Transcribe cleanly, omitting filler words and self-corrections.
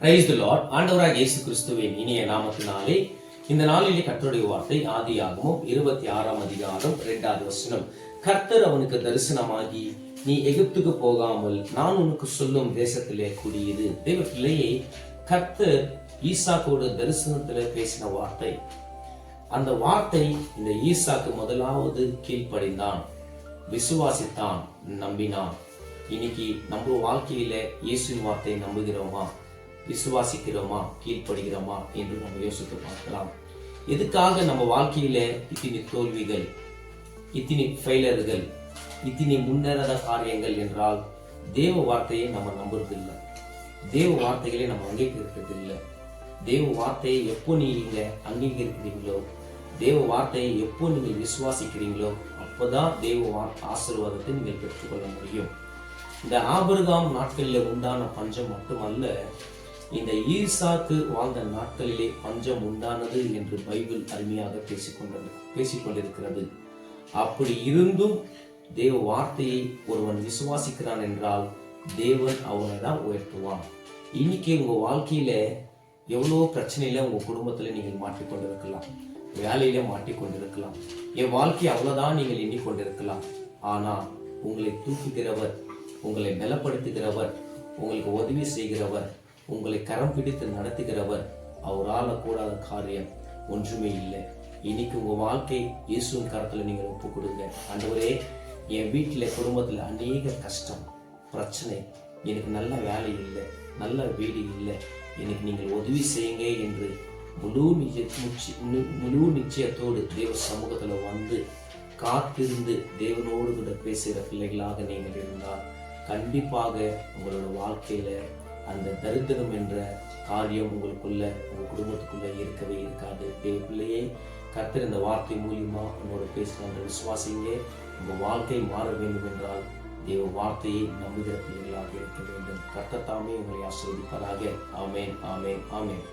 Praise the Lord. ஆண்டவராகிய இயேசு கிறிஸ்துவின் இனிய நாமத்தினாலே இந்த நாளிலே கர்த்தருடைய வார்த்தை ஆதியாகமம் 26ஆம் அதிகாரம் 2வது வசனம். கர்த்தர் அவனுக்கு தரிசனமாகி, நீ எகிப்துக்கு போகாமல் நான் உனக்கு சொல்லும் தேசத்திலே குடியிரு. தேவ பிள்ளையே, கர்த்தர் ஈசாக்கோடு தரிசனத்திலே பேசின வார்த்தை. அந்த வார்த்தை இந்த ஈசாக்கு முதலாவது கீழ்ப்படிந்தான், விசுவாசித்தான், நம்பினான். இன்னைக்கு நம்ம வாழ்க்கையில இயேசுவின் வார்த்தையை நம்புகிறோமா, விசுவாசிக்கிறோமா, கீழ்ப்படுகிறோமா என்று நம்ம யோசித்து பார்க்கலாம். எதுக்காக நம்ம வாழ்க்கையில இத்தனை தோல்விகள், இத்தனை ஃபெயிலர்கள், இத்தனை முன்னேறாத காரியங்கள் என்றால் தேவ வார்த்தையை நம்ம நம்புறதில்லை, தேவ வார்த்தைகளை நம்ம அங்கீகரிக்கிறதில்லை. தேவ வார்த்தையை எப்போ நீங்க அங்கீகரிக்கிறீங்களோ, தேவ வார்த்தையை எப்போ நீங்கள் விசுவாசிக்கிறீங்களோ, அப்போதான் தேவ ஆசீர்வாதத்தை நீங்கள் பெற்றுக்கொள்ள முடியும். இந்த ஆபிரகாம் நாட்களில் உண்டான பஞ்சம் மட்டுமல்ல, இந்த ஈசாக்கு வாழ்ந்த நாட்களிலே பஞ்சம் உண்டானது என்று பைபிள் அருமையாக பேசிக்கொண்டிருக்கிறது. அப்படி இருந்தும் தேவ வார்த்தையை ஒருவன் விசுவாசிக்கிறான் என்றால் தேவன் அவனை தான் உயர்த்துவான். இன்னைக்கு உங்க வாழ்க்கையில எவ்வளோ பிரச்சனையில உங்க குடும்பத்துல நீங்கள் மாட்டிக்கொண்டிருக்கலாம், வேலையில மாட்டிக்கொண்டிருக்கலாம், என் வாழ்க்கை அவ்வளவுதான் நீங்கள் எண்ணிக்கொண்டிருக்கலாம். ஆனா உங்களை தூக்குகிறவர், உங்களை பலப்படுத்துகிறவர், உங்களுக்கு உதவி செய்கிறவர், உங்களை கரம் பிடித்து நடத்துகிறவர், அவரால் கூடாத காரியம் ஒன்றுமே இல்லை. இன்னைக்கு உங்க வாழ்க்கை இயேசுவின் கரத்துல நீங்கள் ஒப்பு கொடுங்க. ஆண்டவரே, என் வீட்டுல குடும்பத்துல அநேக கஷ்டம், பிரச்சனை, எனக்கு நல்ல வேலை இல்லை, நல்ல வீடு இல்லை, எனக்கு நீங்கள் உதவி செய்யுங்க என்று முழு நிச்சயத்தோடு தேவ சமூகத்துல வந்து காத்திருந்து தேவனோடு கூட பேசுகிற பிள்ளைகளாக நீங்கள் இருந்தால் கண்டிப்பாக உங்களோட வாழ்க்கையில அந்த தரித்திரம் என்ற காரியம் உங்களுக்குள்ள, உங்க குடும்பத்துக்குள்ள இருக்கவே இருக்காது. பிள்ளையே, கர்த்தர் இந்த வார்த்தை மூலியமா உங்களோட பேசுகிற விசுவாசிங்க. உங்க வாழ்க்கை மாற வேண்டும் என்றால் தேவ வார்த்தையை நம்புகிற பிள்ளைகளாக இருக்க வேண்டும். கர்த்தர் தாமே உங்களை ஆசீர்வதிப்பாராக. ஆமென், ஆமென், ஆமென்.